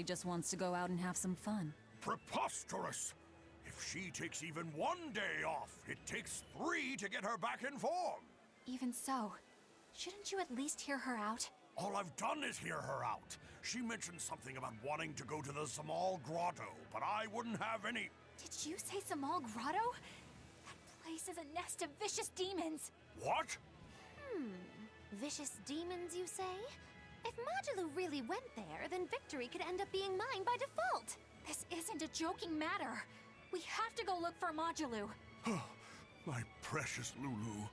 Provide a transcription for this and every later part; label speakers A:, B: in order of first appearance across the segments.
A: just wants to go out and have some fun.
B: Preposterous! If she takes even one day off, it takes 3 to get her back in form.
C: Even so, shouldn't you at least hear her out?
B: All I've done is hear her out. She mentioned something about wanting to go to the Zamal Grotto, but I wouldn't have any...
C: Did you say Zamal Grotto? That place is a nest of vicious demons.
B: What?
D: Vicious demons, you say? If Majulu really went there, then victory could end up being mine by default.
C: This isn't a joking matter. We have to go look for Majulu.
B: My precious Lulu.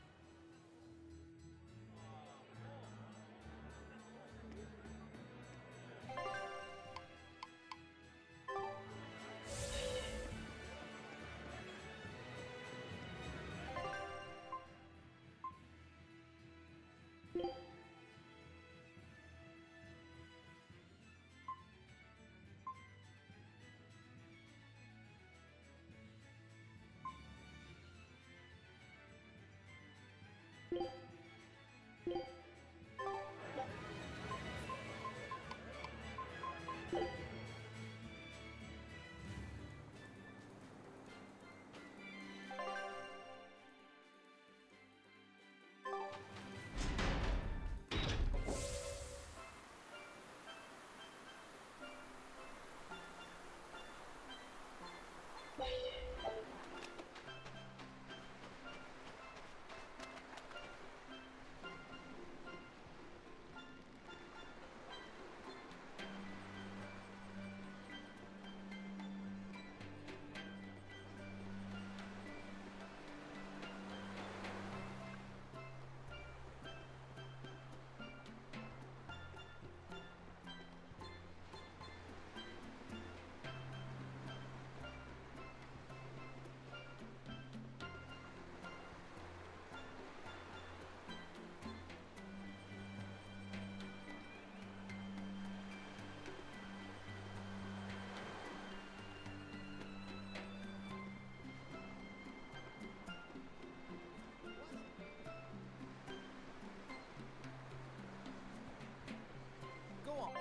E: Go on.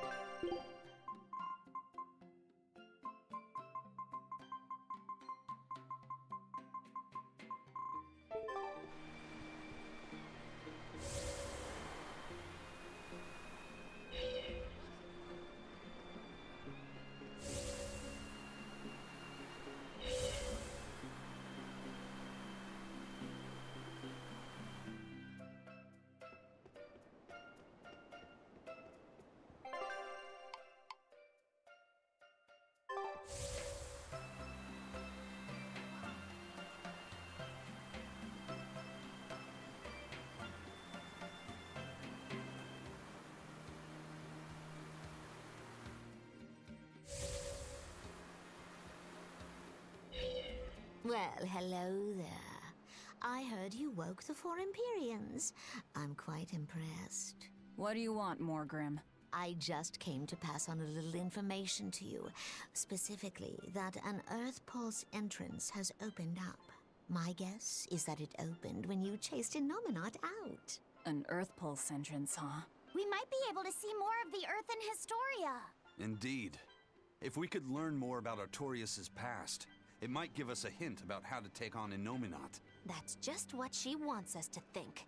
D: Well, hello there. I heard you woke the 4 Empyreans. I'm quite impressed.
A: What do you want, Morgrim?
D: I just came to pass on a little information to you. Specifically, that an Earth Pulse entrance has opened up. My guess is that it opened when you chased Innominat out.
A: An Earth Pulse entrance, huh?
F: We might be able to see more of the Earth in Historia.
G: Indeed. If we could learn more about Artorias' past, it might give us a hint about how to take on Innominat.
D: That's just what she wants us to think.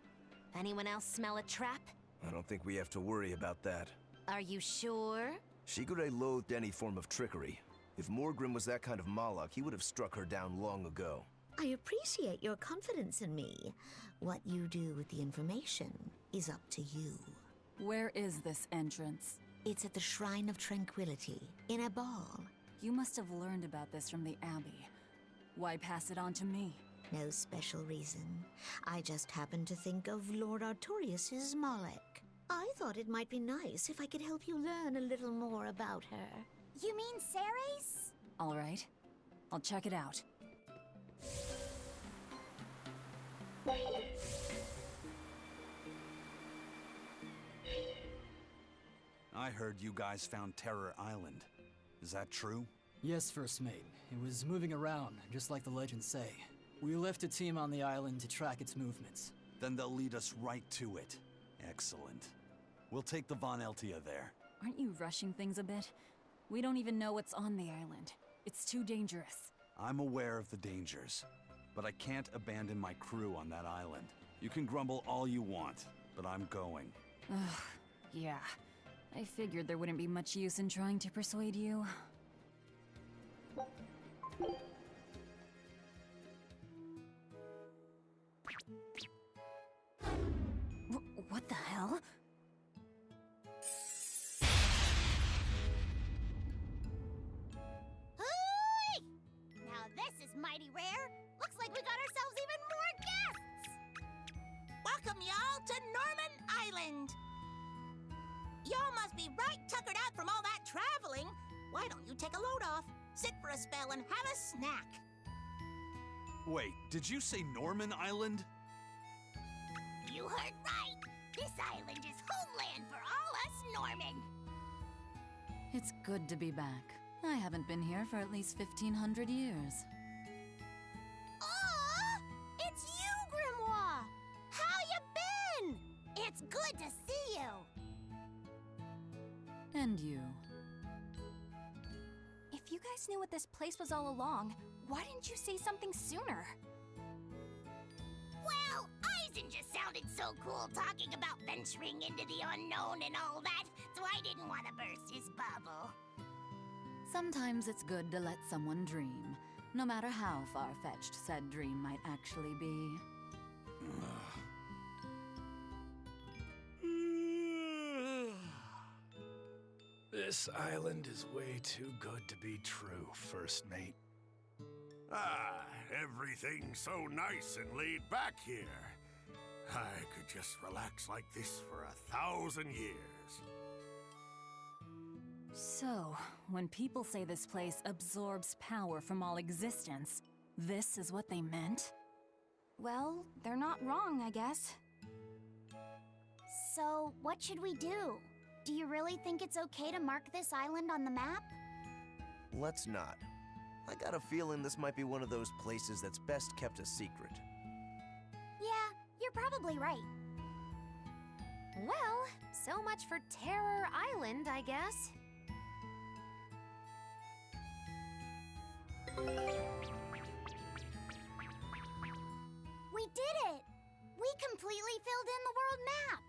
D: Anyone else smell a trap?
E: I don't think we have to worry about that.
D: Are you sure?
E: Shigure loathed any form of trickery. If Morgrim was that kind of Malak, he would have struck her down long ago.
D: I appreciate your confidence in me. What you do with the information is up to you.
A: Where is this entrance?
D: It's at the Shrine of Tranquility, in a ball.
A: You must have learned about this from the Abbey. Why pass it on to me?
D: No special reason. I just happened to think of Lord Artorias' Malek. I thought it might be nice if I could help you learn a little more about her.
F: You mean Ceres?
A: All right. I'll check it out.
G: I heard you guys found Terror Island. Is that true?
H: Yes, First Mate. It was moving around, just like the legends say. We left a team on the island to track its movements.
G: Then they'll lead us right to it. Excellent. We'll take the Von Eltia there.
A: Aren't you rushing things a bit? We don't even know what's on the island. It's too dangerous.
G: I'm aware of the dangers, but I can't abandon my crew on that island. You can grumble all you want, but I'm going.
A: Ugh, yeah. I figured there wouldn't be much use in trying to persuade you. What the hell?
F: Hooey! Now this is mighty rare. Looks like we got ourselves even more guests! Welcome y'all to Norman Island! Y'all must be right tuckered out from all that traveling. Why don't you take a load off, sit for a spell, and have a snack?
G: Wait, did you say Norman Island?
F: You heard right! This island is homeland for all us Norman!
A: It's good to be back. I haven't been here for at least 1,500 years.
F: Aw! It's you, Grimoire! How you been? It's good to see you!
A: And you.
C: If you guys knew what this place was all along, why didn't you say something sooner?
F: Well, Eisen just sounded so cool talking about venturing into the unknown and all that, so I didn't want to burst his bubble.
A: Sometimes it's good to let someone dream, no matter how far-fetched said dream might actually be.
I: This island is way too good to be true, First Mate.
B: Ah, everything's so nice and laid back here. I could just relax like this for 1,000 years.
A: So, when people say this place absorbs power from all existence, this is what they meant?
C: Well, they're not wrong, I guess.
F: So, what should we do? Do you really think it's okay to mark this island on the map?
E: Let's not. I got a feeling this might be one of those places that's best kept a secret.
F: Yeah, you're probably right.
C: Well, so much for Terror Island, I guess.
F: We did it! We completely filled in the world map!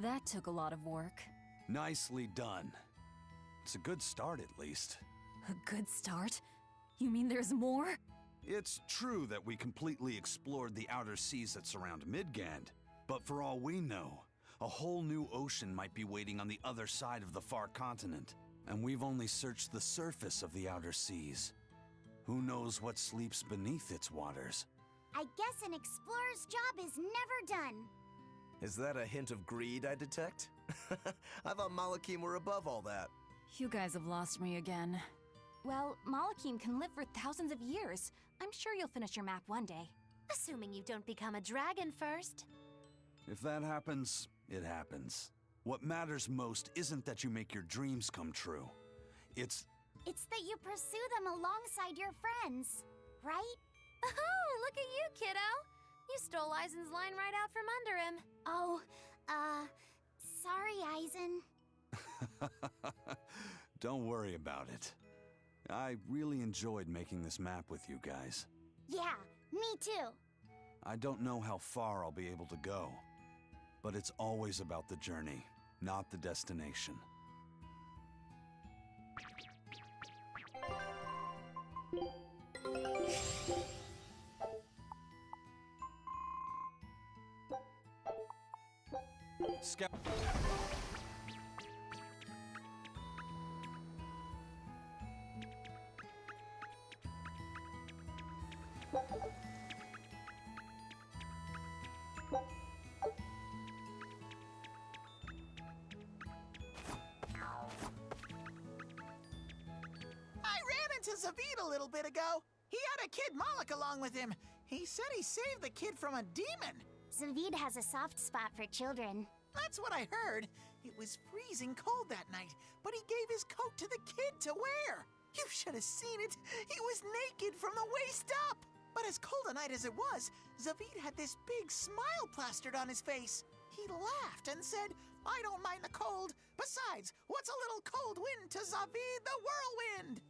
A: That took a lot of work.
G: Nicely done. It's a good start, at least.
A: A good start? You mean there's more?
G: It's true that we completely explored the outer seas that surround Midgand, but for all we know, a whole new ocean might be waiting on the other side of the far continent, and we've only searched the surface of the outer seas. Who knows what sleeps beneath its waters?
F: I guess an explorer's job is never done.
E: Is that a hint of greed I detect? I thought Malakim were above all that.
A: You guys have lost me again.
C: Well, Malakim can live for thousands of years. I'm sure you'll finish your map one day.
J: Assuming you don't become a dragon first.
G: If that happens, it happens. What matters most isn't that you make your dreams come true. It's
F: that you pursue them alongside your friends, right?
J: Oh, look at you, kiddo! You stole Eisen's line right out from under him.
F: Oh, sorry, Eisen.
G: Don't worry about it. I really enjoyed making this map with you guys.
F: Yeah, me too.
G: I don't know how far I'll be able to go, but it's always about the journey, not the destination. Scout.
K: Zavid a little bit ago. He had a kid Moloch along with him. He said he saved the kid from a demon.
F: Zavid has a soft spot for children.
K: That's what I heard. It was freezing cold that night, but he gave his coat to the kid to wear. You should have seen it. He was naked from the waist up. But as cold a night as it was, Zavid had this big smile plastered on his face. He laughed and said, I don't mind the cold. Besides, what's a little cold wind to Zavid the Whirlwind?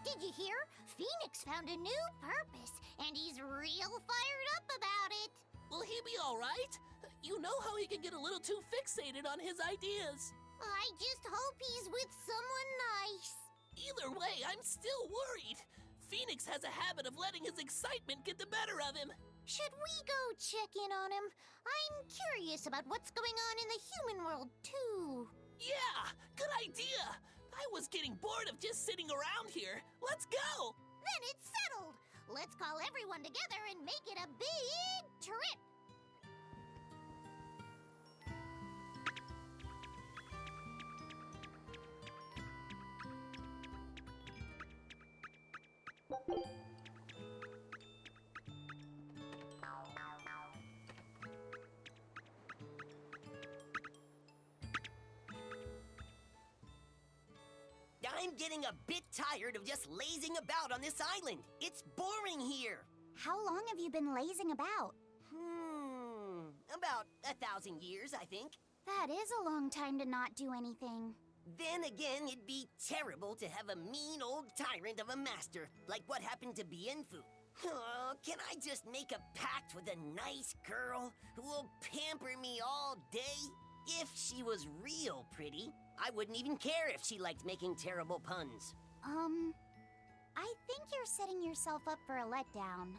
F: Did you hear? Phoenix found a new purpose, and he's real fired up about it.
L: Will he be all right? You know how he can get a little too fixated on his ideas.
F: I just hope he's with someone nice.
L: Either way, I'm still worried. Phoenix has a habit of letting his excitement get the better of him.
F: Should we go check in on him? I'm curious about what's going on in the human world, too.
L: Yeah, good idea. I was getting bored of just sitting around here. Let's go!
F: Then it's settled. Let's call everyone together and make it a big trip.
M: I'm getting a bit tired of just lazing about on this island. It's boring here.
F: How long have you been lazing about?
M: About 1,000 years, I think.
F: That is a long time to not do anything.
M: Then again, it'd be terrible to have a mean old tyrant of a master, like what happened to Bienfu. Oh, can I just make a pact with a nice girl who will pamper me all day? If she was real pretty, I wouldn't even care if she liked making terrible puns.
F: I think you're setting yourself up for a letdown.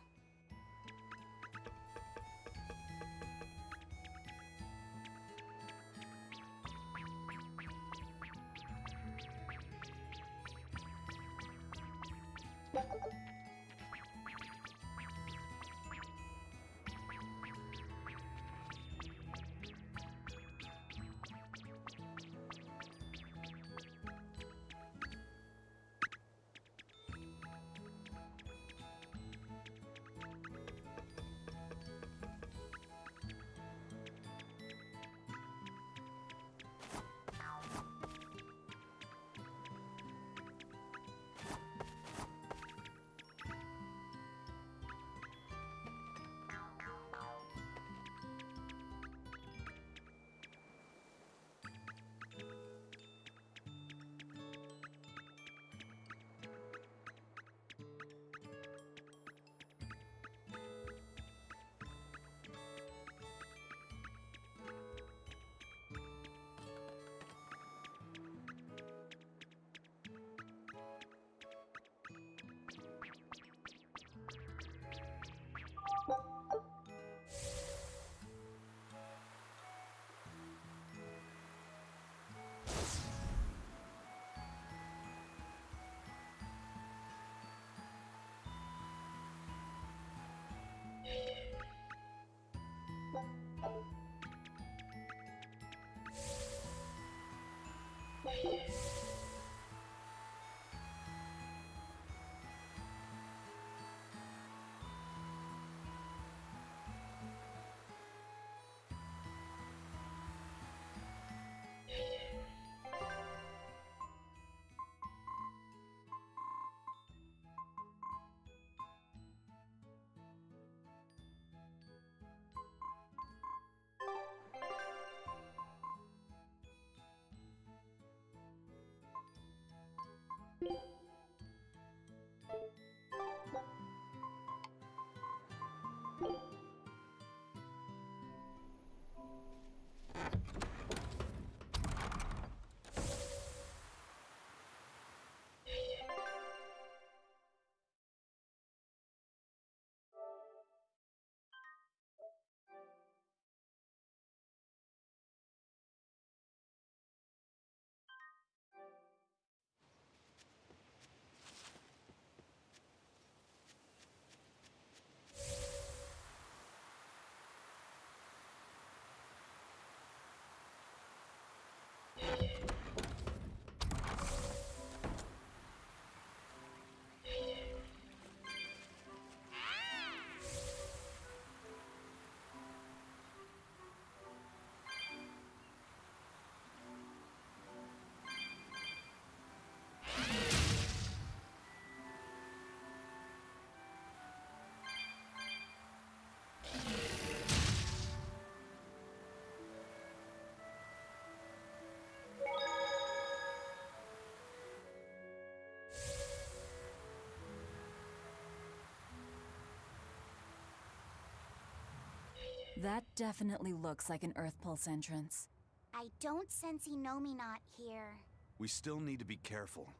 A: That definitely looks like an Earth Pulse entrance.
F: I don't sense Inominat here.
G: We still need to be careful.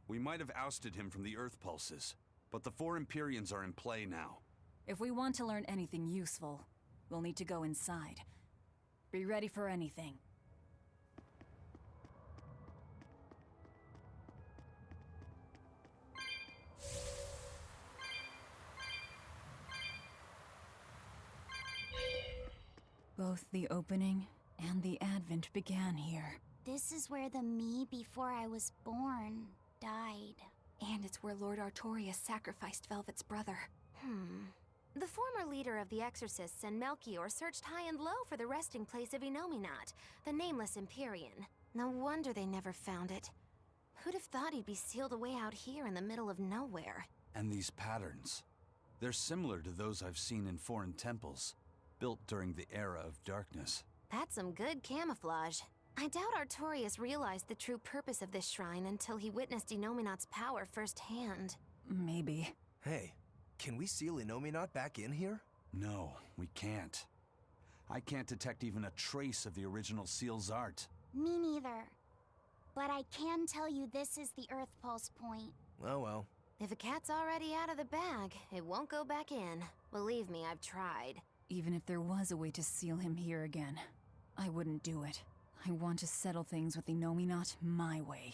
G: We might have ousted him from the Earth Pulses, but the 4 Empyreans are in play now.
A: If we want to learn anything useful, we'll need to go inside. Be ready for anything. Both the opening and the advent began here.
F: This is where the me before I was born died.
C: And it's where Lord Artorias sacrificed Velvet's brother.
J: The former leader of the Exorcists and Melchior searched high and low for the resting place of Inominat, the nameless Empyrean. No wonder they never found it. Who'd have thought he'd be sealed away out here in the middle of nowhere?
G: And these patterns, they're similar to those I've seen in foreign temples, built during the era of darkness.
J: That's some good camouflage. I doubt Artorias realized the true purpose of this shrine until he witnessed Inominat's power firsthand.
A: Maybe.
E: Hey, can we seal Inominat back in here?
G: No, we can't. I can't detect even a trace of the original seal's art.
F: Me neither. But I can tell you this is the Earth Pulse point.
E: Oh well.
J: If a cat's already out of the bag, it won't go back in. Believe me, I've tried.
A: Even if there was a way to seal him here again, I wouldn't do it. I want to settle things with Inominat my way.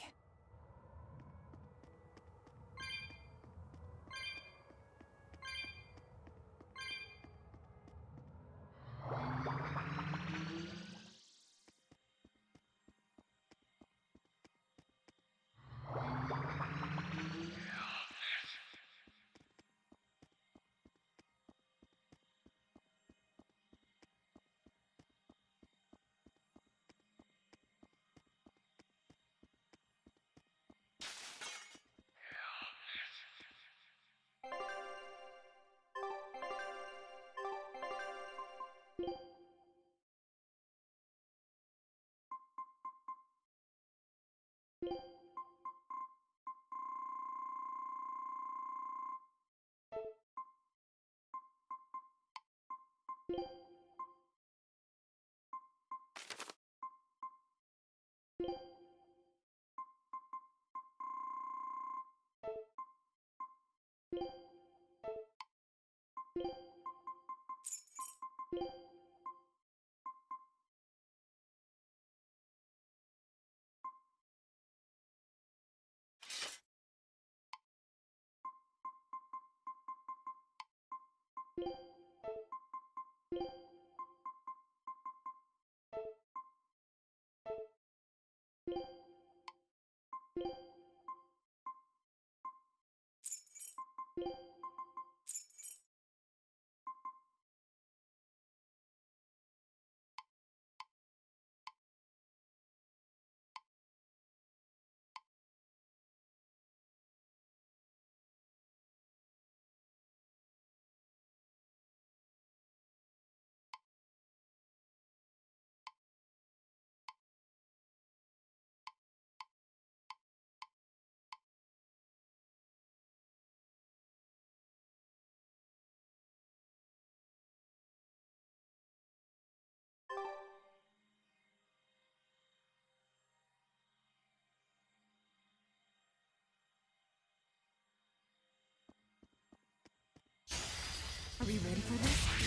A: Are we ready for this?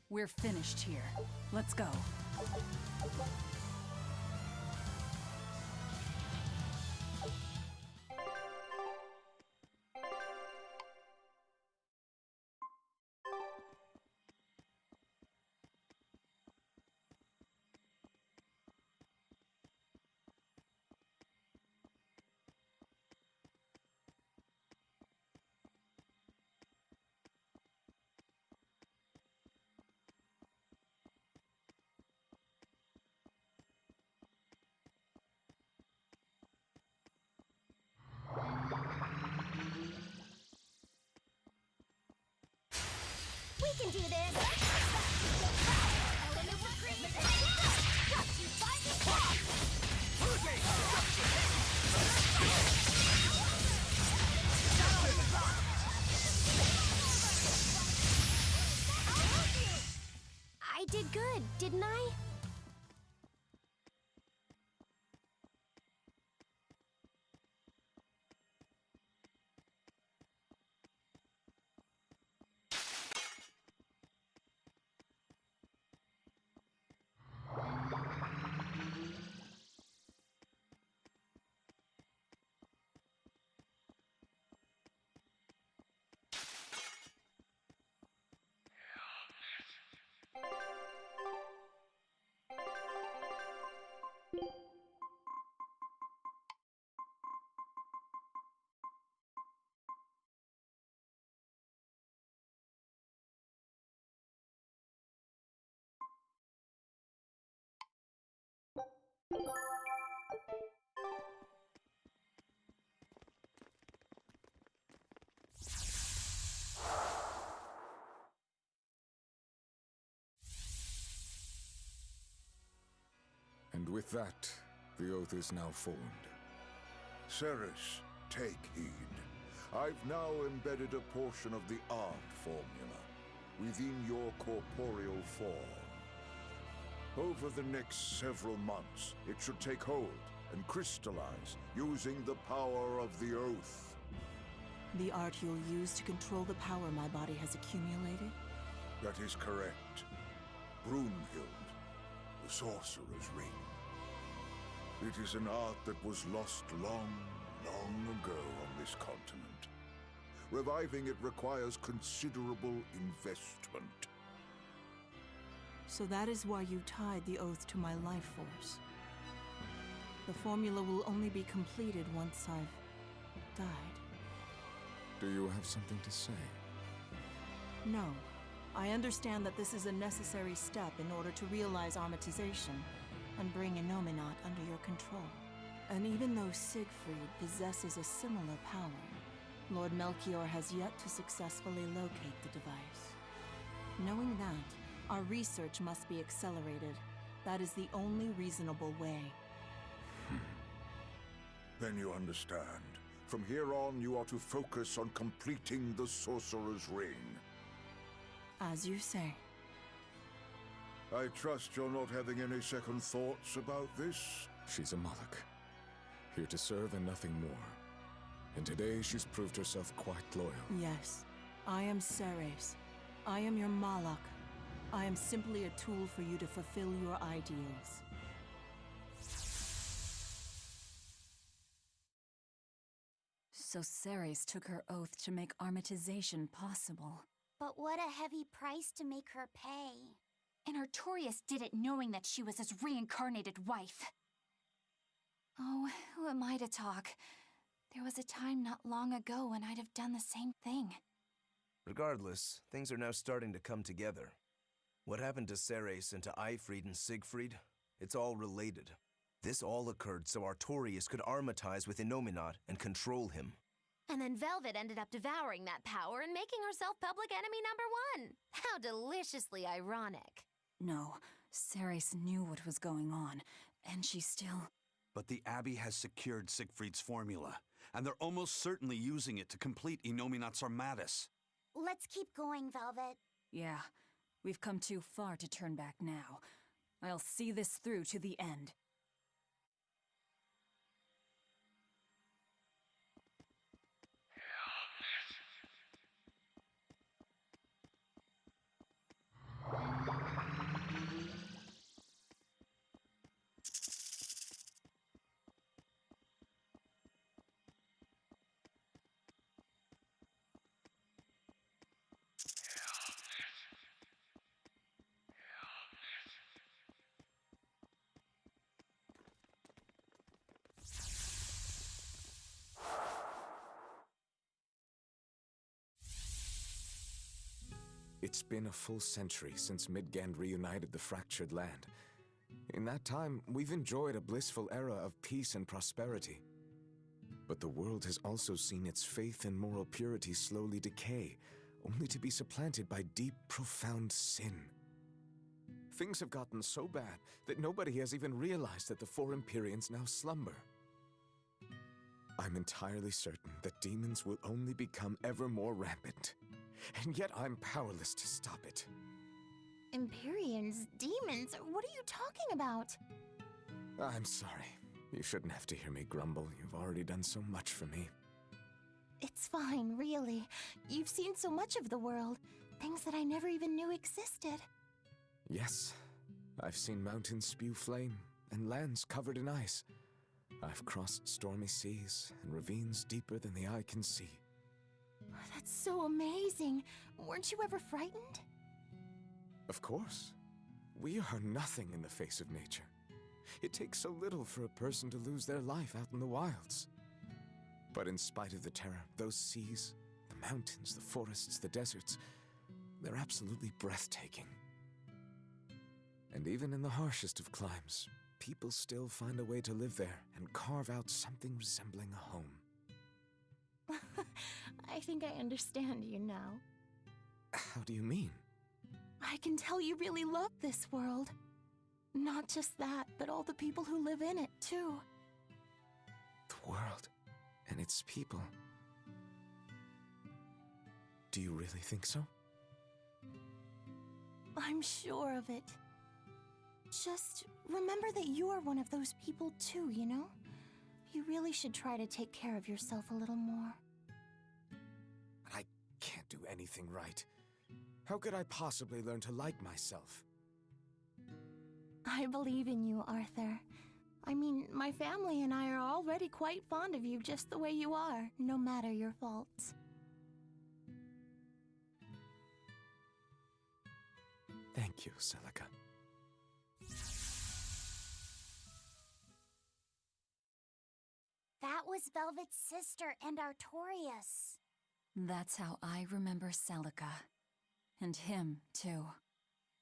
A: We're finished here. Let's go.
F: We can do this!
J: I did good, didn't I?
N: And with that, the oath is now formed.
O: Ceres, take heed. I've now embedded a portion of the art formula within your corporeal form. Over the next several months, it should take hold and crystallize using the power of the oath.
P: The art you'll use to control the power my body has accumulated?
O: That is correct. Brunhild, the Sorcerer's Ring. It is an art that was lost long, long ago on this continent. Reviving it requires considerable investment.
P: So that is why you tied the oath to my life force. The formula will only be completed once I've died.
N: Do you have something to say?
P: No. I understand that this is a necessary step in order to realize Armatization and bring Innominat under your control. And even though Siegfried possesses a similar power, Lord Melchior has yet to successfully locate the device. Knowing that, our research must be accelerated. That is the only reasonable way.
O: Then you understand. From here on, you are to focus on completing the Sorcerer's Ring.
P: As you say.
O: I trust you're not having any second thoughts about this?
N: She's a Moloch. Here to serve and nothing more. And today she's proved herself quite loyal.
P: Yes. I am Ceres. I am your Moloch. I am simply a tool for you to fulfill your ideals.
A: So Ceres took her oath to make Armatization possible.
F: But what a heavy price to make her pay.
C: And Artorias did it knowing that she was his reincarnated wife.
J: Oh, who am I to talk? There was a time not long ago when I'd have done the same thing.
E: Regardless, things are now starting to come together. What happened to Ceres and to Eifried and Siegfried? It's all related. This all occurred so Artorias could armatize with Innominat and control him.
J: And then Velvet ended up devouring that power and making herself public enemy #1. How deliciously ironic.
A: No, Ceres knew what was going on, and she still...
G: But the Abbey has secured Siegfried's formula, and they're almost certainly using it to complete Innominat's Armatus.
F: Let's keep going, Velvet.
A: Yeah, we've come too far to turn back now. I'll see this through to the end.
N: It's been a full century since Midgand reunited the fractured land. In that time, we've enjoyed a blissful era of peace and prosperity. But the world has also seen its faith and moral purity slowly decay, only to be supplanted by deep, profound sin. Things have gotten so bad that nobody has even realized that the four Empyreans now slumber. I'm entirely certain that demons will only become ever more rampant, and yet I'm powerless to stop it.
F: Empyreans? Demons? What are you talking about?
N: I'm sorry. You shouldn't have to hear me grumble. You've already done so much for me.
F: It's fine, really. You've seen so much of the world. Things that I never even knew existed.
N: Yes, I've seen mountains spew flame and lands covered in ice. I've crossed stormy seas and ravines deeper than the eye can see.
F: That's so amazing. Weren't you ever frightened?
N: Of course. We are nothing in the face of nature. It takes so little for a person to lose their life out in the wilds. But in spite of the terror, those seas, the mountains, the forests, the deserts, they're absolutely breathtaking. And even in the harshest of climes, people still find a way to live there and carve out something resembling a home.
F: I think I understand you now.
N: How do you mean?
F: I can tell you really love this world. Not just that, but all the people who live in it, too.
N: The world and its people. Do you really think so?
F: I'm sure of it. Just remember that you're one of those people too, you know? You really should try to take care of yourself a little more.
N: I can't do anything right. How could I possibly learn to like myself?
F: I believe in you, Arthur. I mean, my family and I are already quite fond of you just the way you are, no matter your faults.
N: Thank you, Celica.
F: That was Velvet's sister and Artorias.
A: That's how I remember Celica. And him, too.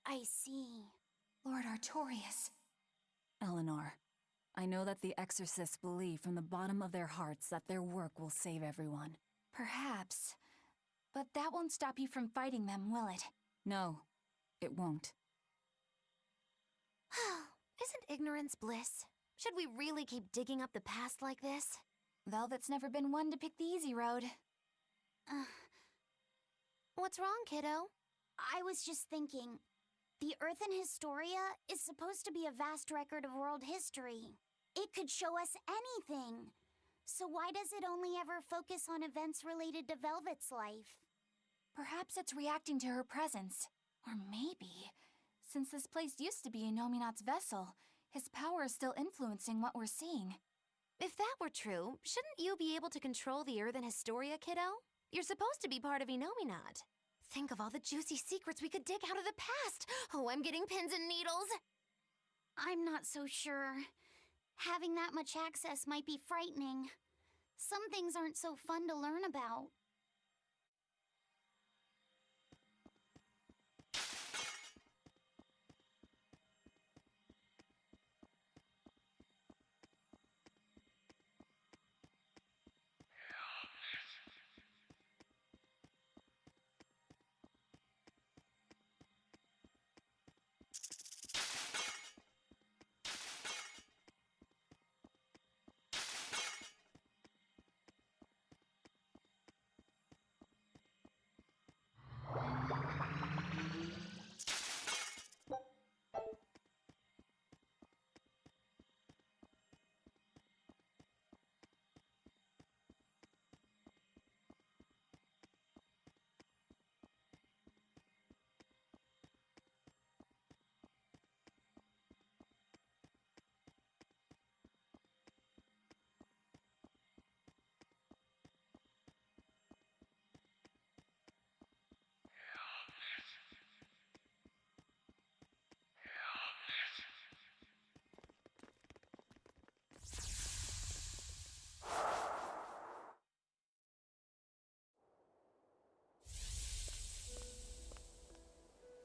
F: I see.
C: Lord Artorias.
A: Eleanor, I know that the exorcists believe from the bottom of their hearts that their work will save everyone.
C: Perhaps. But that won't stop you from fighting them, will it?
A: No, it won't.
J: Isn't ignorance bliss? Should we really keep digging up the past like this?
C: Velvet's never been one to pick the easy road.
J: What's wrong, kiddo?
F: I was just thinking, the Earthen Historia is supposed to be a vast record of world history. It could show us anything. So why does it only ever focus on events related to Velvet's life?
C: Perhaps it's reacting to her presence. Or maybe, since this place used to be Inominat's vessel, his power is still influencing what we're seeing.
J: If that were true, shouldn't you be able to control the Earthen Historia, kiddo? You're supposed to be part of Inominat. Think of all the juicy secrets we could dig out of the past. Oh, I'm getting pins and needles.
F: I'm not so sure. Having that much access might be frightening. Some things aren't so fun to learn about.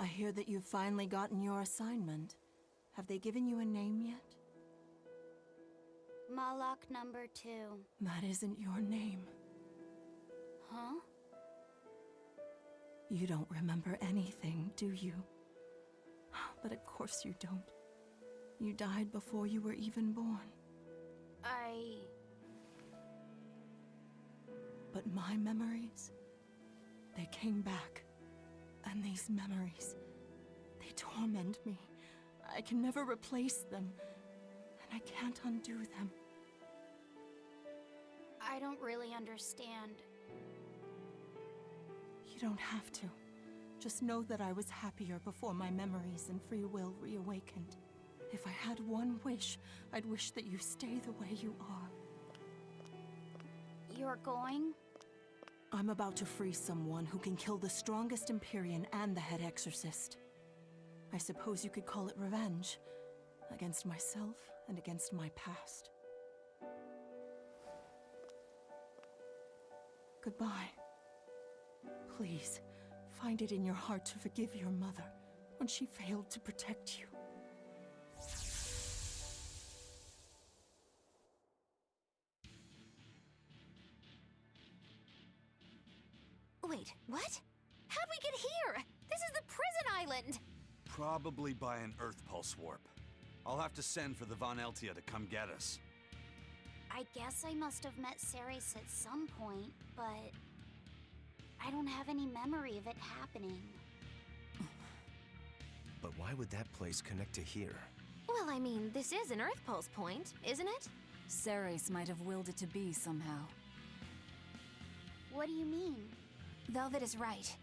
P: I hear that you've finally gotten your assignment. Have they given you a name yet?
F: Malak number 2.
P: That isn't your name.
F: Huh?
P: You don't remember anything, do you? But of course you don't. You died before you were even born. But my memories, they came back. And these memories, they torment me. I can never replace them. And I can't undo them.
C: I don't really understand.
P: You don't have to. Just know that I was happier before my memories and free will reawakened. If I had one wish, I'd wish that you stay the way you are.
C: You're going?
P: I'm about to free someone who can kill the strongest Empyrean and the head exorcist. I suppose you could call it revenge. Against myself and against my past. Goodbye. Please, find it in your heart to forgive your mother when she failed to protect you.
J: Wait, what? How'd we get here? This is the prison island!
G: Probably by an Earth Pulse warp. I'll have to send for the Von Eltia to come get us.
C: I guess I must have met Ceres at some point, but I don't have any memory of it happening.
E: But why would that place connect to here?
J: Well, I mean, this is an Earth Pulse point, isn't it?
A: Ceres might have willed it to be somehow.
C: What do you mean? Velvet is right.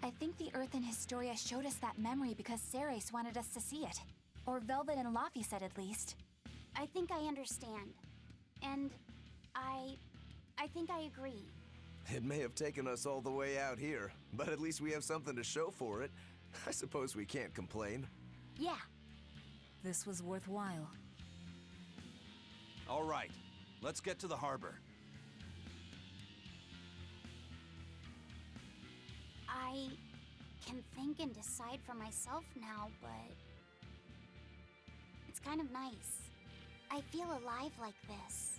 C: I think the Earth in Historia showed us that memory because Ceres wanted us to see it. Or Velvet and Laffy said, at least. I think I understand. And I think I agree.
E: It may have taken us all the way out here, but at least we have something to show for it. I suppose we can't complain.
C: Yeah.
A: This was worthwhile.
G: All right, let's get to the harbor.
C: I can think and decide for myself now, but it's kind of nice. I feel alive like this.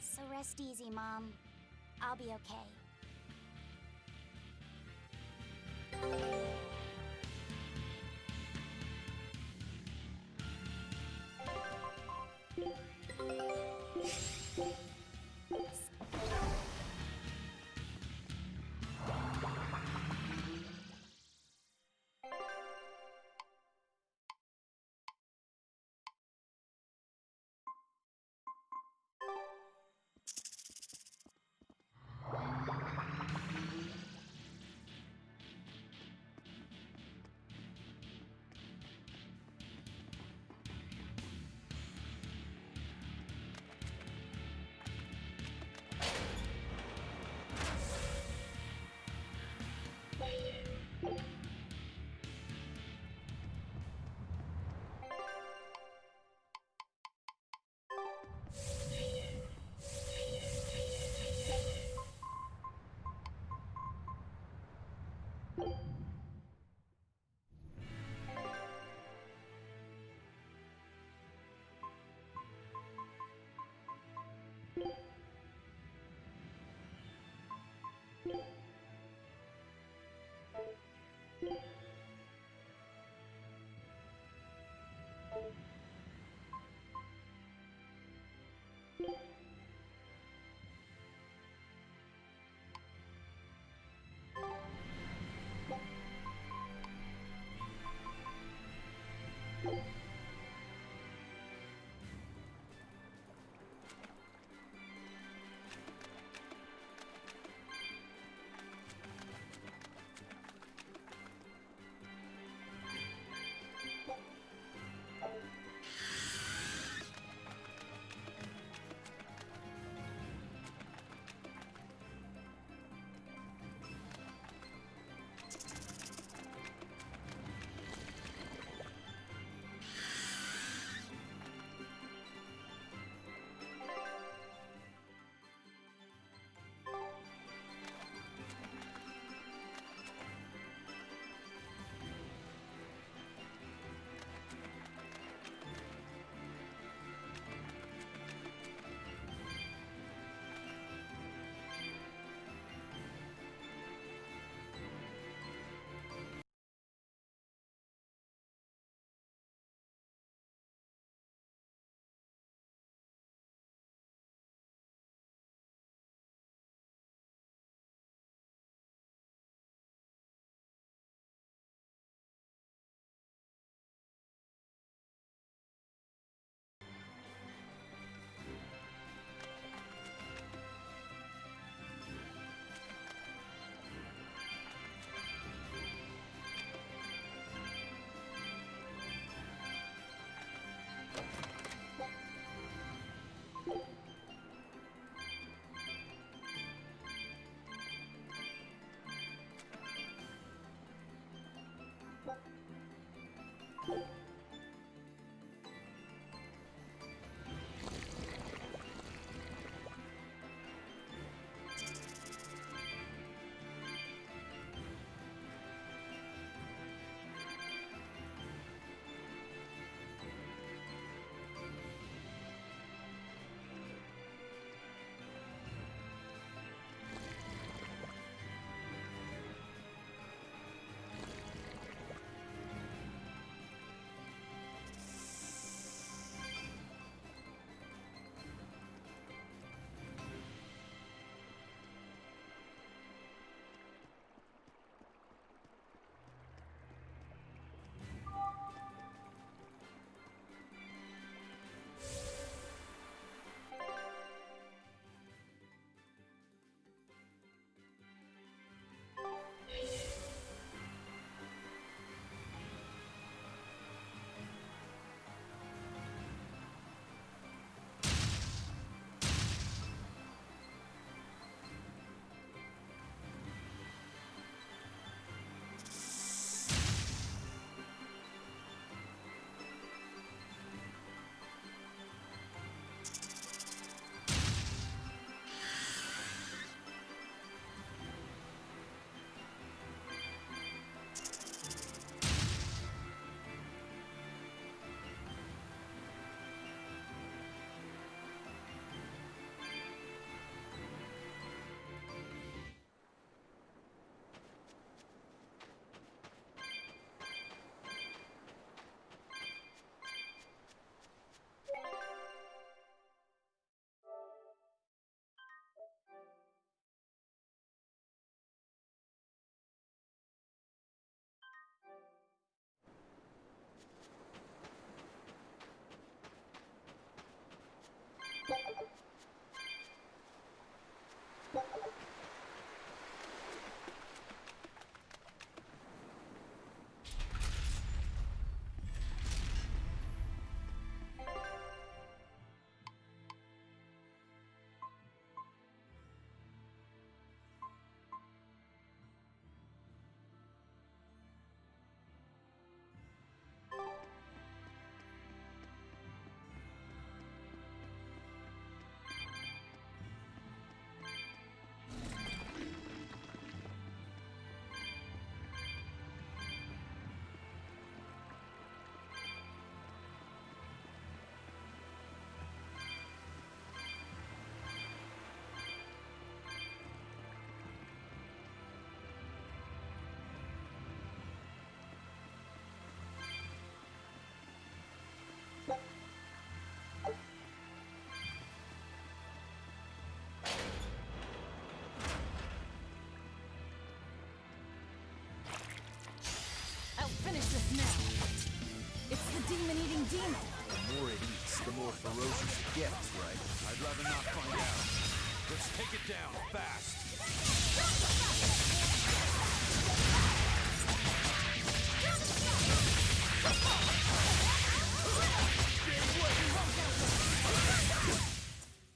C: So rest easy, Mom. I'll be okay. demon.
E: The more it eats, the more ferocious it gets, right?
G: I'd rather not find out. Let's take it down, fast!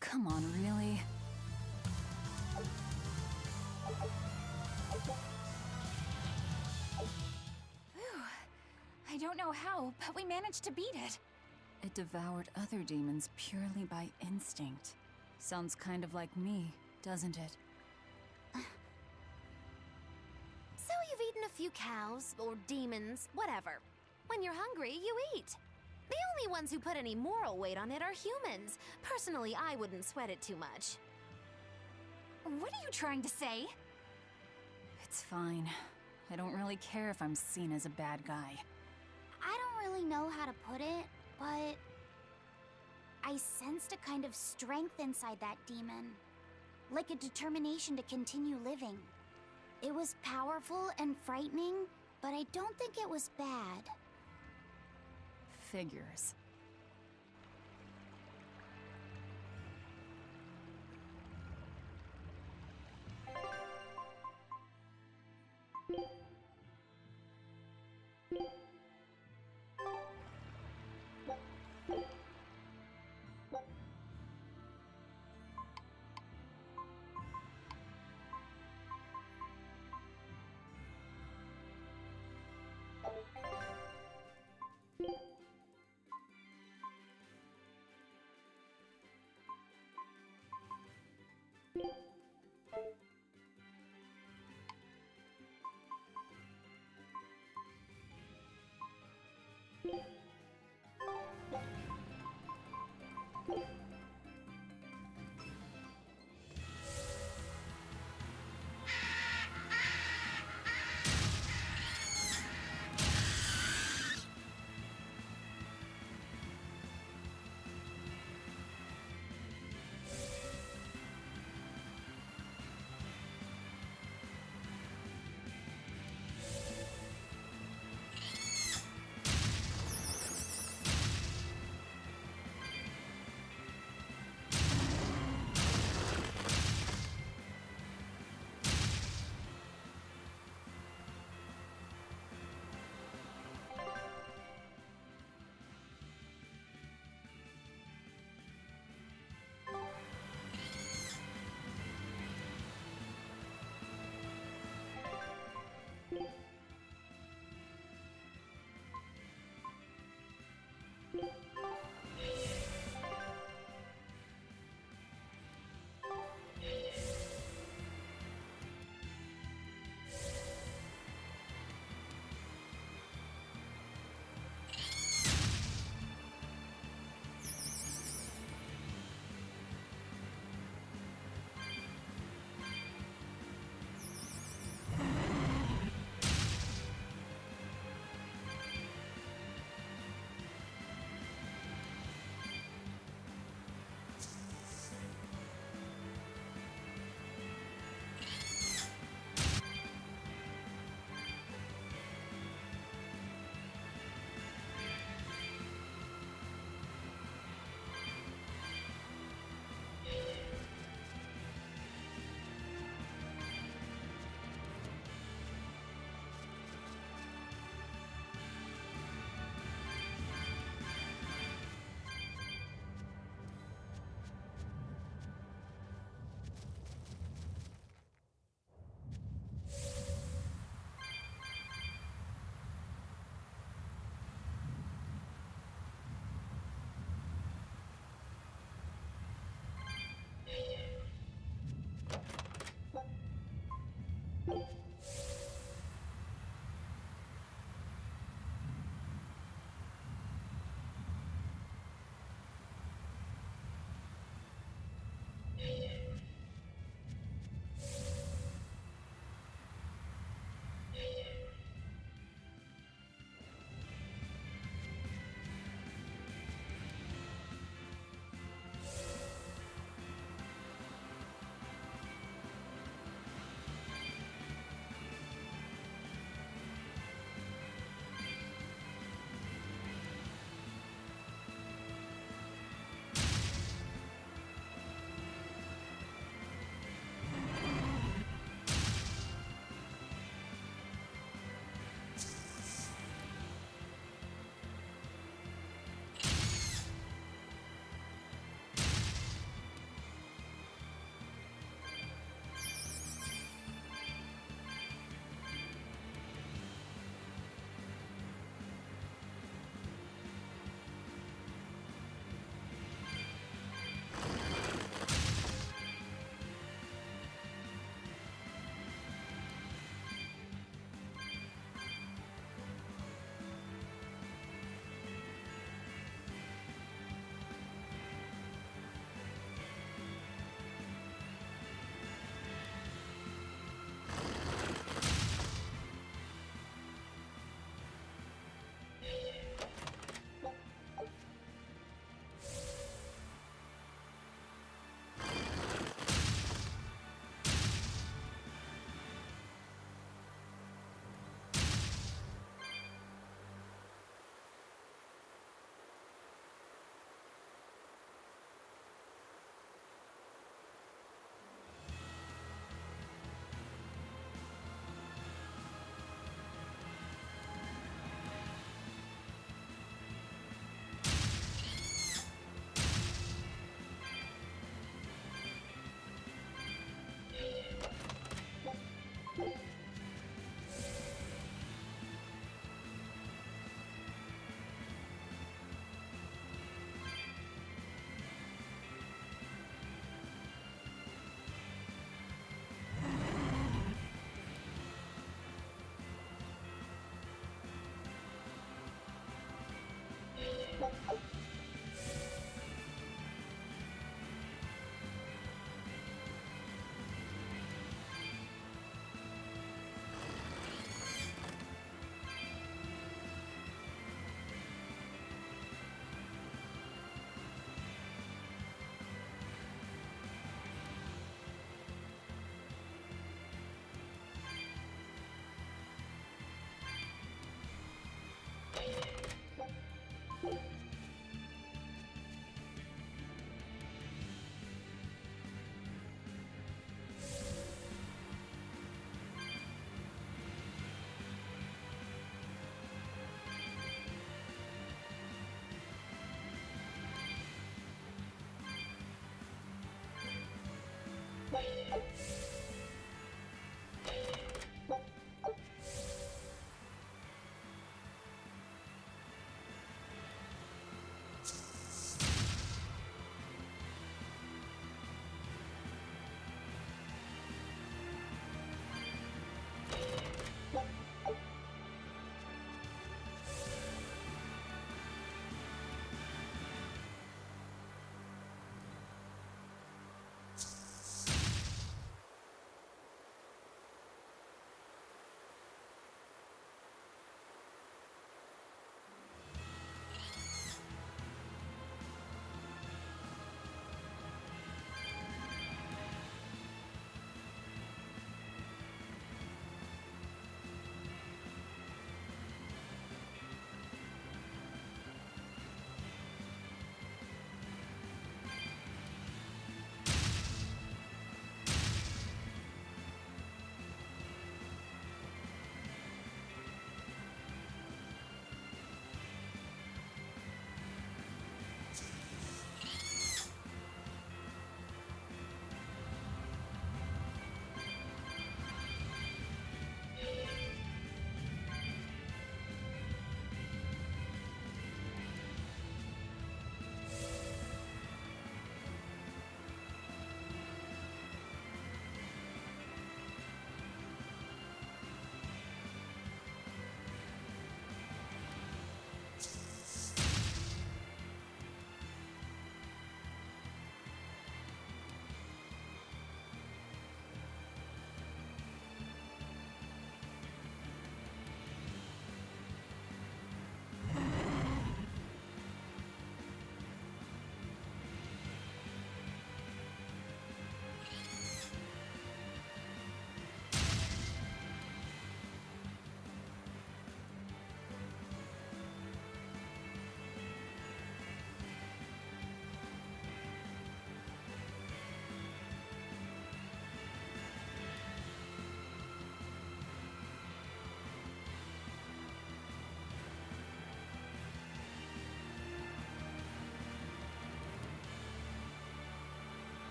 A: Come on, really?
C: I don't know how, but we managed to beat it.
A: It devoured other demons purely by instinct. Sounds kind of like me, doesn't it?
J: So you've eaten a few cows, or demons, whatever. When you're hungry, you eat. The only ones who put any moral weight on it are humans. Personally, I wouldn't sweat it too much.
C: What are you trying to say?
A: It's fine. I don't really care if I'm seen as a bad guy.
F: I don't really know how to put it, but I sensed a kind of strength inside that demon. Like a determination to continue living. It was powerful and frightening, but I don't think it was bad.
A: Figures.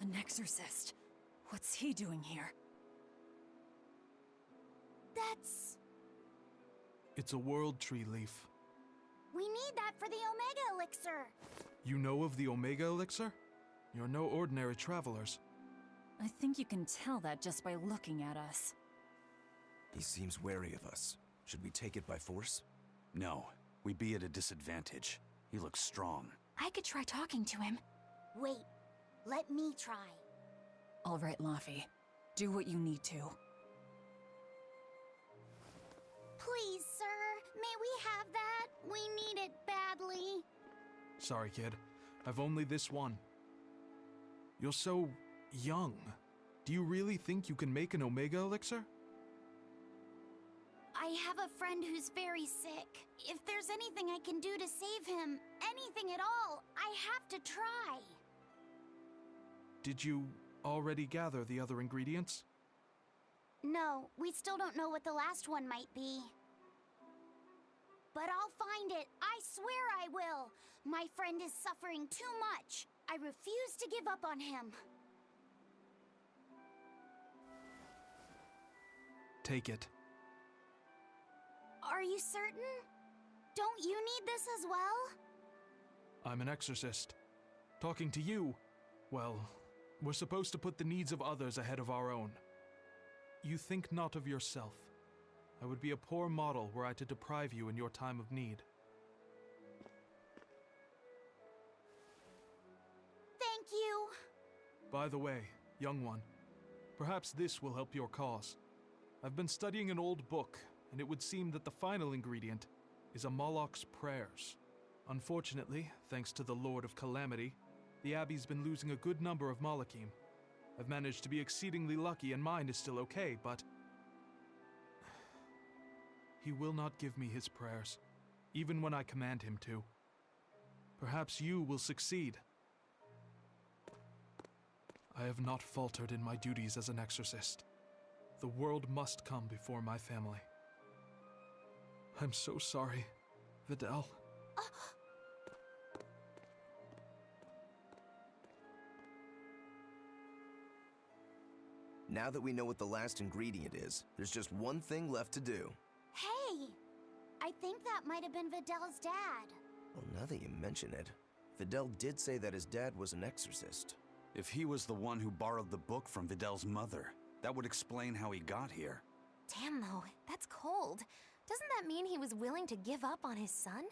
A: An exorcist. What's he doing here?
F: That's...
I: It's a world tree leaf.
F: We need that for the Omega Elixir.
I: You know of the Omega Elixir? You're no ordinary travelers.
A: I think you can tell that just by looking at us.
E: He seems wary of us. Should we take it by force?
G: No, we'd be at a disadvantage. He looks strong.
C: I could try talking to him.
F: Wait, let me try.
A: All right, Laffy. Do what you need to.
F: Please, sir, may we have that? We need it badly.
I: Sorry, kid. I've only this one. You're so young. Do you really think you can make an Omega Elixir?
F: I have a friend who's very sick. If there's anything I can do to save him, anything at all, I have to try.
I: Did you already gather the other ingredients?
F: No, we still don't know what the last one might be. But I'll find it. I swear I will. My friend is suffering too much. I refuse to give up on him.
I: Take it.
F: Are you certain? Don't you need this as well?
I: I'm an exorcist. Talking to you, well, we're supposed to put the needs of others ahead of our own. You think not of yourself. I would be a poor model were I to deprive you in your time of need.
F: Thank you.
I: By the way, young one, perhaps this will help your cause. I've been studying an old book, and it would seem that the final ingredient is a Moloch's prayers. Unfortunately, thanks to the Lord of Calamity, the Abbey's been losing a good number of Malachim. I've managed to be exceedingly lucky and mine is still okay, but he will not give me his prayers, even when I command him to. Perhaps you will succeed. I have not faltered in my duties as an exorcist. The world must come before my family. I'm so sorry, Vidal.
E: Now that we know what the last ingredient is, there's just one thing left to do.
F: Hey! I think that might have been Vidal's dad.
E: Well, now that you mention it, Vidal did say that his dad was an exorcist.
G: If he was the one who borrowed the book from Vidal's mother, that would explain how he got here.
J: Damn, though, that's cold. Doesn't that mean he was willing to give up on his son?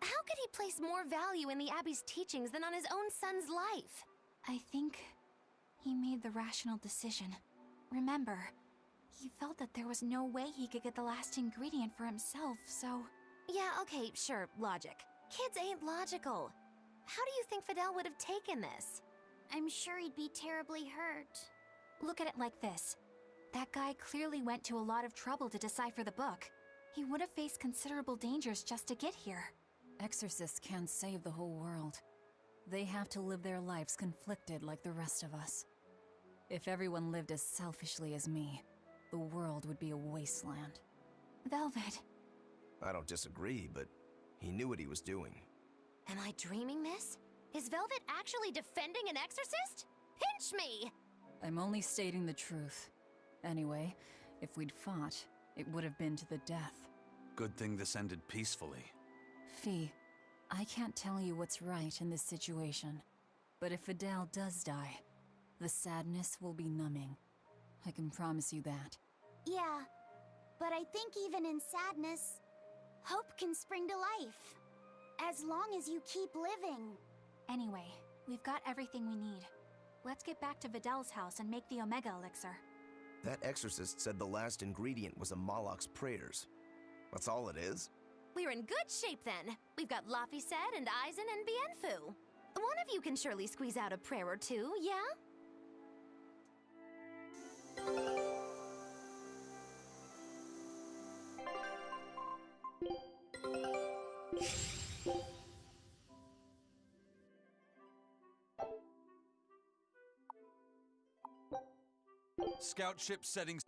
J: How could he place more value in the Abbey's teachings than on his own son's life?
C: I think he made the rational decision. Remember, he felt that there was no way he could get the last ingredient for himself, so...
J: Yeah, okay, sure, logic. Kids ain't logical. How do you think Vidal would have taken this?
F: I'm sure he'd be terribly hurt.
C: Look at it like this. That guy clearly went to a lot of trouble to decipher the book. He would have faced considerable dangers just to get here.
A: Exorcists can't save the whole world. They have to live their lives conflicted like the rest of us. If everyone lived as selfishly as me, the world would be a wasteland.
C: Velvet.
E: I don't disagree, but he knew what he was doing.
J: Am I dreaming this? Is Velvet actually defending an exorcist? Pinch me!
A: I'm only stating the truth. Anyway, if we'd fought, it would have been to the death.
G: Good thing this ended peacefully.
A: Fee, I can't tell you what's right in this situation. But if Vidal does die, the sadness will be numbing. I can promise you that.
F: Yeah, but I think even in sadness, hope can spring to life. As long as you keep living.
C: Anyway, we've got everything we need. Let's get back to Vidal's house and make the Omega Elixir.
E: That exorcist said the last ingredient was a Moloch's prayers. That's all it is?
J: We're in good shape then. We've got Laphicet and Aizen and Bienfu. One of you can surely squeeze out a prayer or two, yeah?
G: Scout ship settings.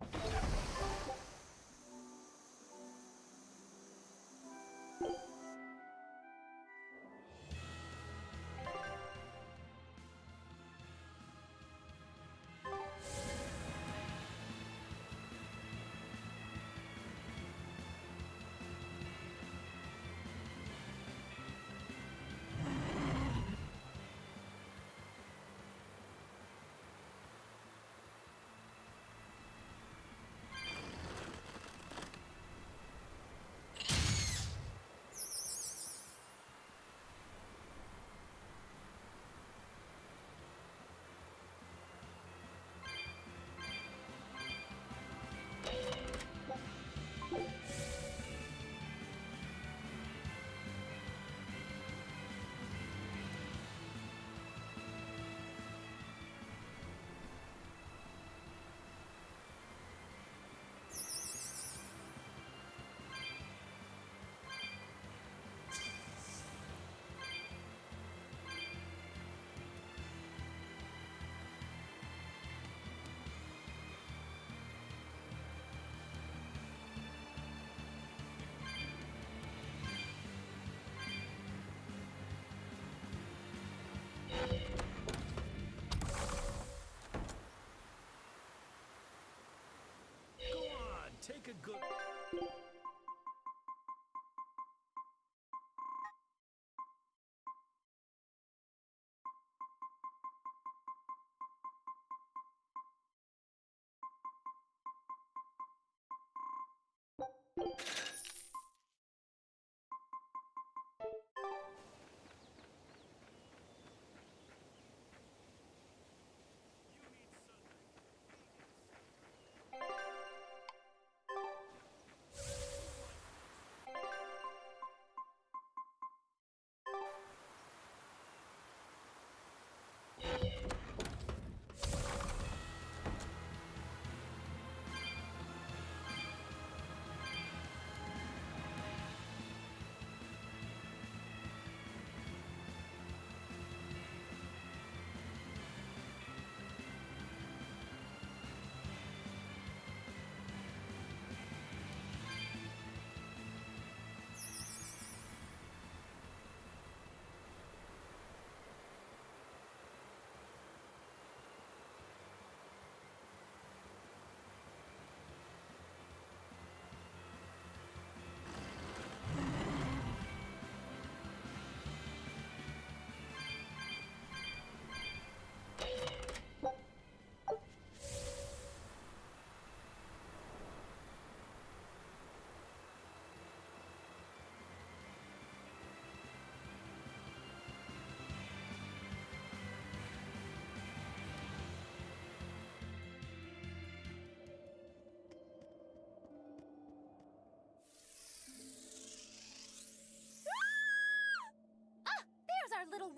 Q: Take a good...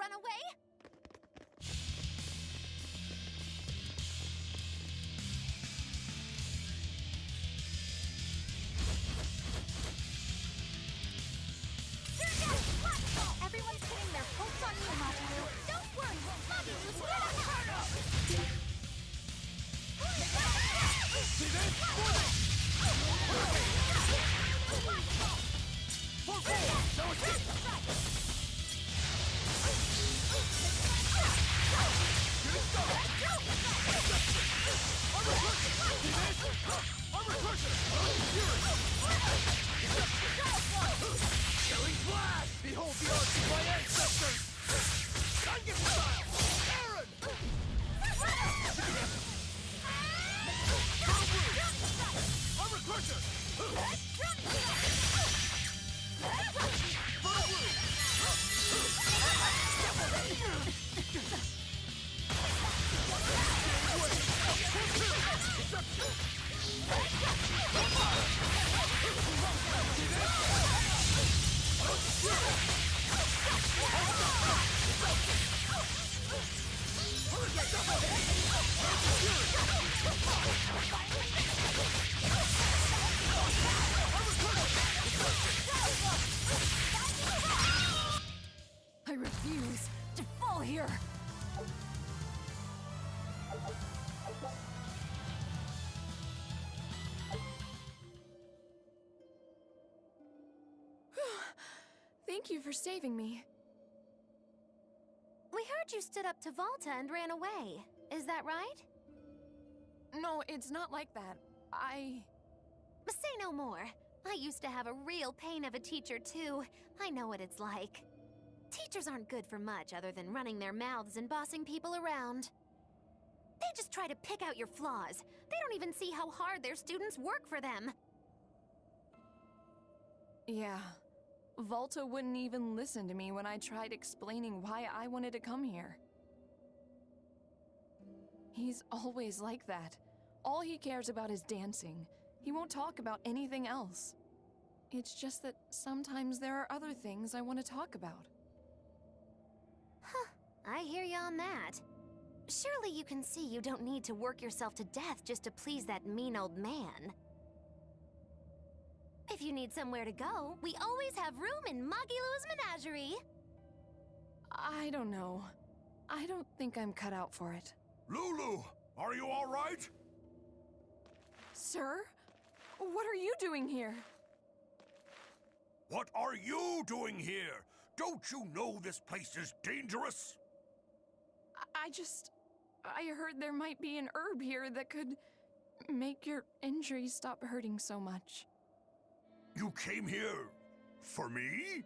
J: run away?
C: Everyone's pinning their hopes on you, Magilu.
J: Don't worry, Magilu's gonna hurt us!
Q: See this? No escape! Killing blast! Behold the arts of my ancestors! Gungan style! Aaron! Armor crusher!
A: I refuse to fall here.
R: Thank you for saving me.
J: We heard you stood up to Volta and ran away. Is that right?
R: No, it's not like that.
J: Say no more. I used to have a real pain of a teacher, too. I know what it's like. Teachers aren't good for much other than running their mouths and bossing people around. They just try to pick out your flaws. They don't even see how hard their students work for them.
R: Yeah. Volta wouldn't even listen to me when I tried explaining why I wanted to come here. He's always like that. All he cares about is dancing. He won't talk about anything else. It's just that sometimes there are other things I want to talk about.
J: Huh, I hear you on that. Surely you can see you don't need to work yourself to death just to please that mean old man. If you need somewhere to go, we always have room in Magilu's menagerie.
R: I don't know. I don't think I'm cut out for it.
B: Lulu, are you all right?
R: Sir? What are you doing here?
B: What are you doing here? Don't you know this place is dangerous?
R: I heard there might be an herb here that could make your injuries stop hurting so much.
B: You came here for me?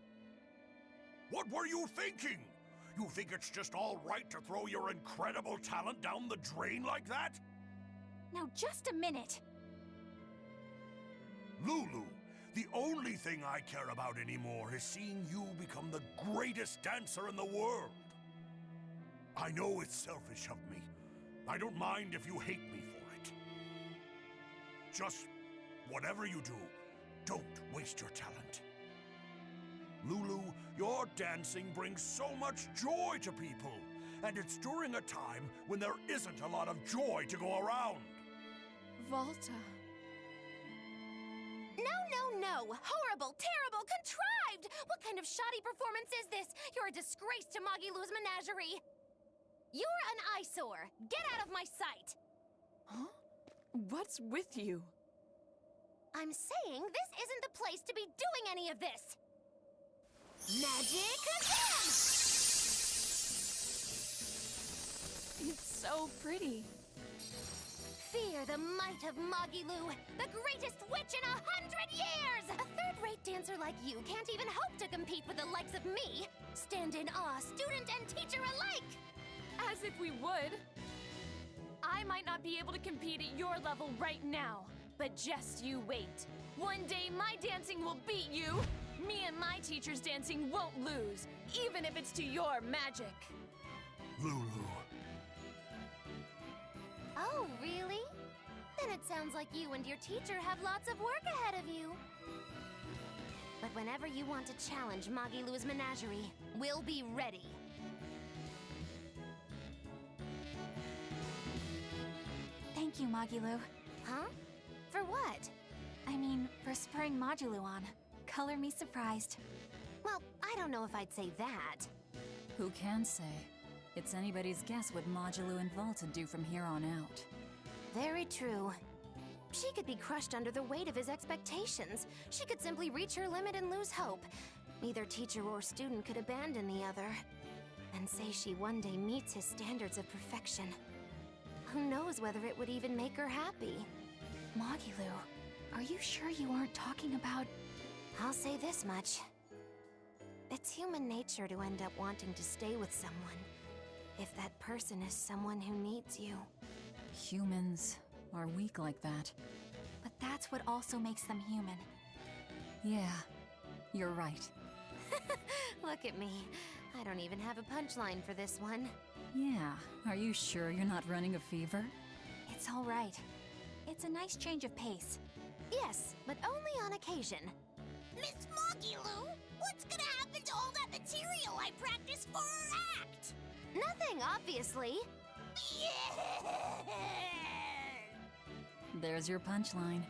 B: What were you thinking? You think it's just all right to throw your incredible talent down the drain like that?
C: Now, just a minute.
B: Lulu, the only thing I care about anymore is seeing you become the greatest dancer in the world. I know it's selfish of me. I don't mind if you hate me for it. Just whatever you do, don't waste your talent. Lulu, your dancing brings so much joy to people, and it's during a time when there isn't a lot of joy to go around.
R: Volta.
J: No! Horrible, terrible, contrived! What kind of shoddy performance is this? You're a disgrace to Magilu's menagerie! You're an eyesore! Get out of my sight!
R: Huh? What's with you?
J: I'm saying this isn't the place to be doing any of this! Magic again!
R: It's so pretty.
J: Fear the might of Magilu, the greatest witch in 100 years! A third-rate dancer like you can't even hope to compete with the likes of me! Stand in awe, student and teacher alike!
R: As if we would. I might not be able to compete at your level right now, but just you wait. One day my dancing will beat you! Me and my teacher's dancing won't lose, even if it's to your magic.
B: Lulu.
J: Oh, really? Then it sounds like you and your teacher have lots of work ahead of you. But whenever you want to challenge Magilu's menagerie, we'll be ready.
C: Magilou.
J: Huh? For what?
C: I mean, for spurring Magilou on. Color me surprised.
J: Well, I don't know if I'd say that.
A: Who can say? It's anybody's guess what Modulou and Volta do from here on out.
J: Very true. She could be crushed under the weight of his expectations. She could simply reach her limit and lose hope. Neither teacher or student could abandon the other. And say she one day meets his standards of perfection. Who knows whether it would even make her happy?
C: Magilou, are you sure you aren't talking about...
J: I'll say this much. It's human nature to end up wanting to stay with someone, if that person is someone who needs you.
A: Humans are weak like that.
C: But that's what also makes them human.
A: Yeah, you're right.
J: Look at me. I don't even have a punchline for this one.
A: Yeah, are you sure you're not running a fever?
C: It's all right. It's a nice change of pace.
J: Yes, but only on occasion.
F: Miss Magilou, what's gonna happen to all that material I practiced for our act?
J: Nothing, obviously.
F: Yeah!
A: There's your punchline.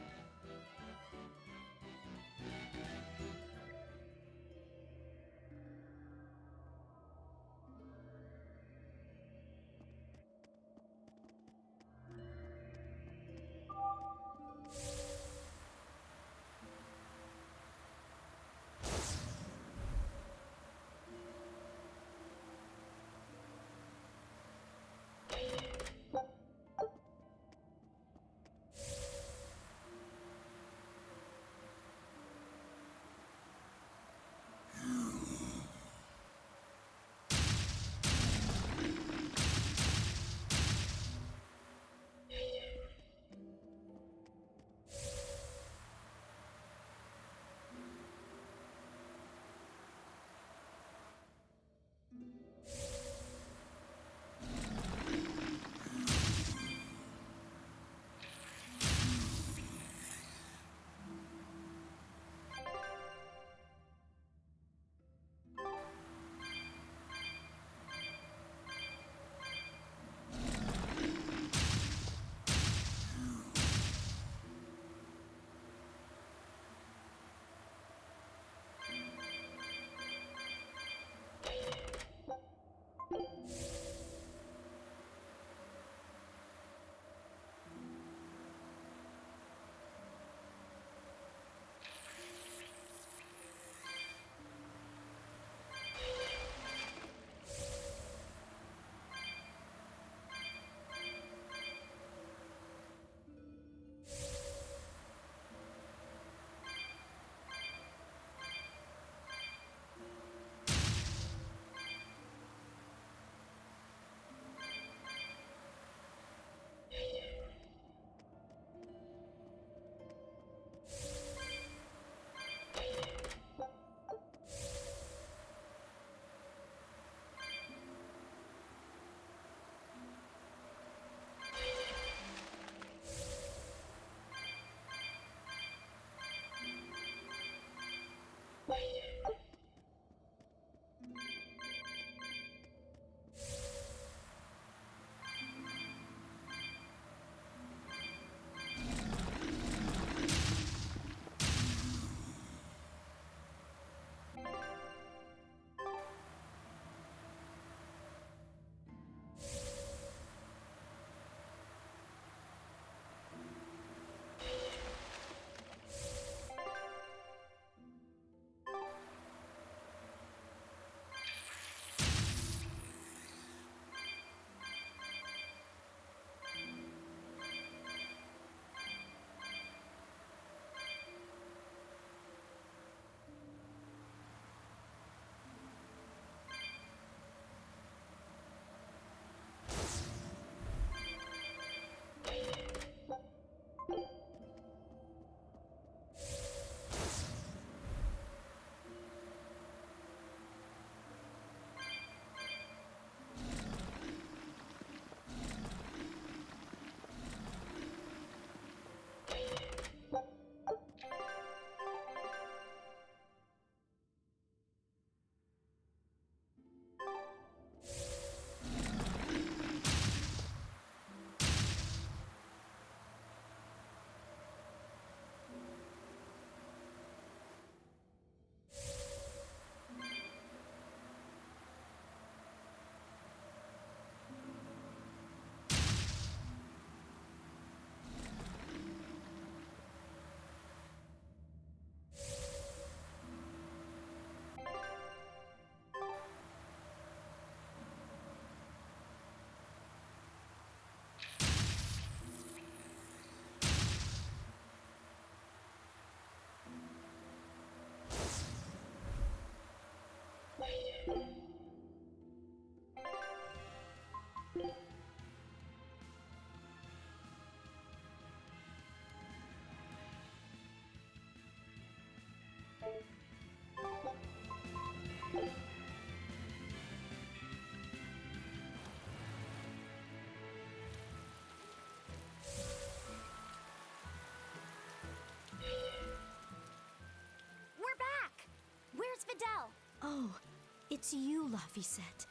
S: It's you, Laphicet.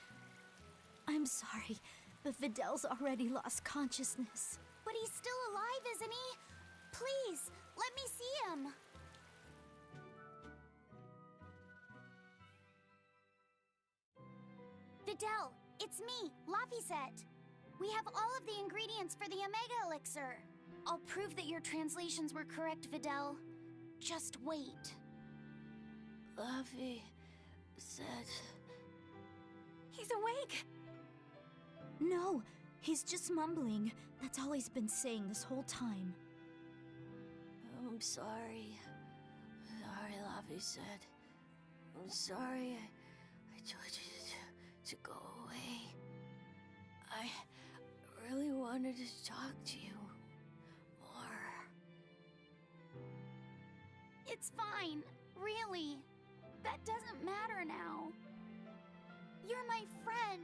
S: I'm sorry, but Fidel's already lost consciousness.
C: But he's still alive, isn't he? Please, let me see him. Videl, it's me, Laphicet. We have all of the ingredients for the Omega Elixir. I'll prove that your translations were correct, Videl. Just wait.
S: Laphicet.
C: He's awake!
S: No, he's just mumbling. That's all he's been saying this whole time. I'm sorry. Sorry, Laphicet. I'm sorry I told you to go away. I really wanted to talk to you more.
C: It's fine, really. That doesn't matter now. You're my friend.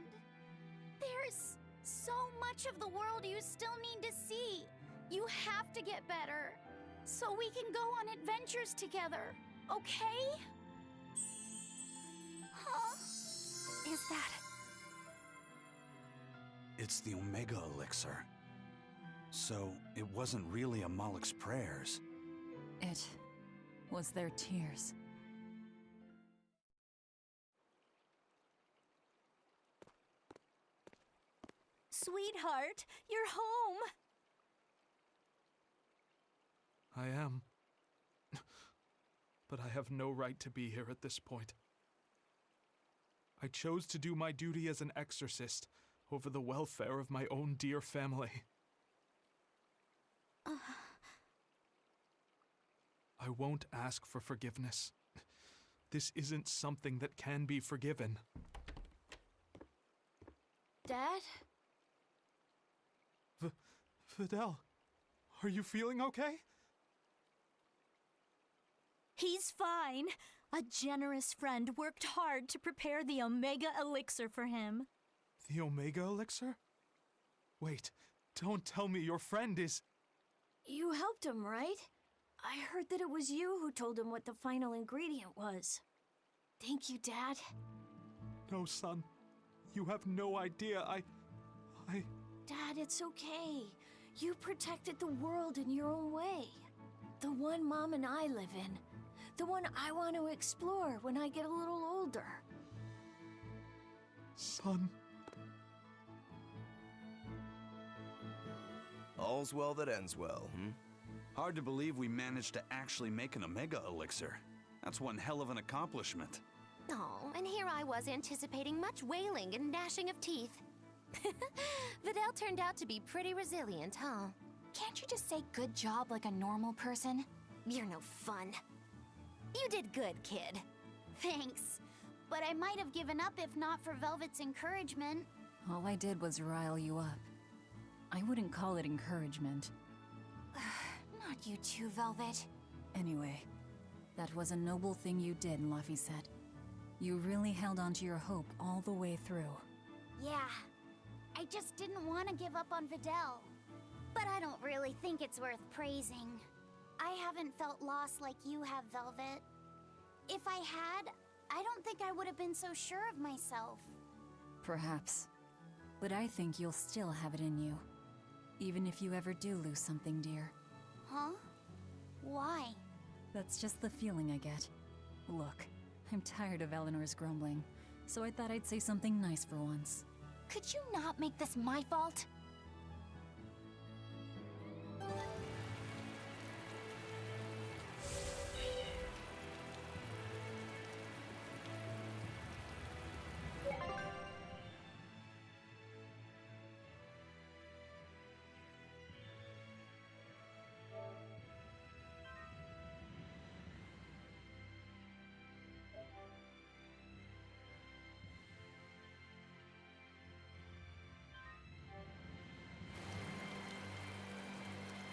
C: There's so much of the world you still need to see. You have to get better, so we can go on adventures together, okay? Huh? Is that...
G: It's the Omega Elixir. So, it wasn't really a Moloch's prayers.
A: It was their tears.
S: Sweetheart, you're home!
I: I am. But I have no right to be here at this point. I chose to do my duty as an exorcist over the welfare of my own dear family. I won't ask for forgiveness. This isn't something that can be forgiven.
S: Dad?
I: Fidel, are you feeling okay?
S: He's fine. A generous friend worked hard to prepare the Omega Elixir for him.
I: The Omega Elixir? Wait, don't tell me your friend is...
S: You helped him, right? I heard that it was you who told him what the final ingredient was. Thank you, Dad.
I: No, son. You have no idea.
S: Dad, it's okay. You protected the world in your own way. The one Mom and I live in. The one I want to explore when I get a little older.
I: Son.
E: All's well that ends well,
G: Hard to believe we managed to actually make an Omega Elixir. That's one hell of an accomplishment.
J: Oh, and here I was anticipating much wailing and gnashing of teeth. Videl turned out to be pretty resilient, huh?
C: Can't you just say good job like a normal person?
J: You're no fun. You did good, kid.
C: Thanks. But I might have given up if not for Velvet's encouragement.
A: All I did was rile you up. I wouldn't call it encouragement.
C: Not you too, Velvet.
A: Anyway, that was a noble thing you did, Laphicet. You really held on to your hope all the way through.
C: Yeah. I just didn't want to give up on Videl. But I don't really think it's worth praising. I haven't felt lost like you have, Velvet. If I had, I don't think I would have been so sure of myself.
A: Perhaps. But I think you'll still have it in you. Even if you ever do lose something dear.
C: Huh? Why?
A: That's just the feeling I get. Look, I'm tired of Eleanor's grumbling, so I thought I'd say something nice for once.
C: Could you not make this my fault?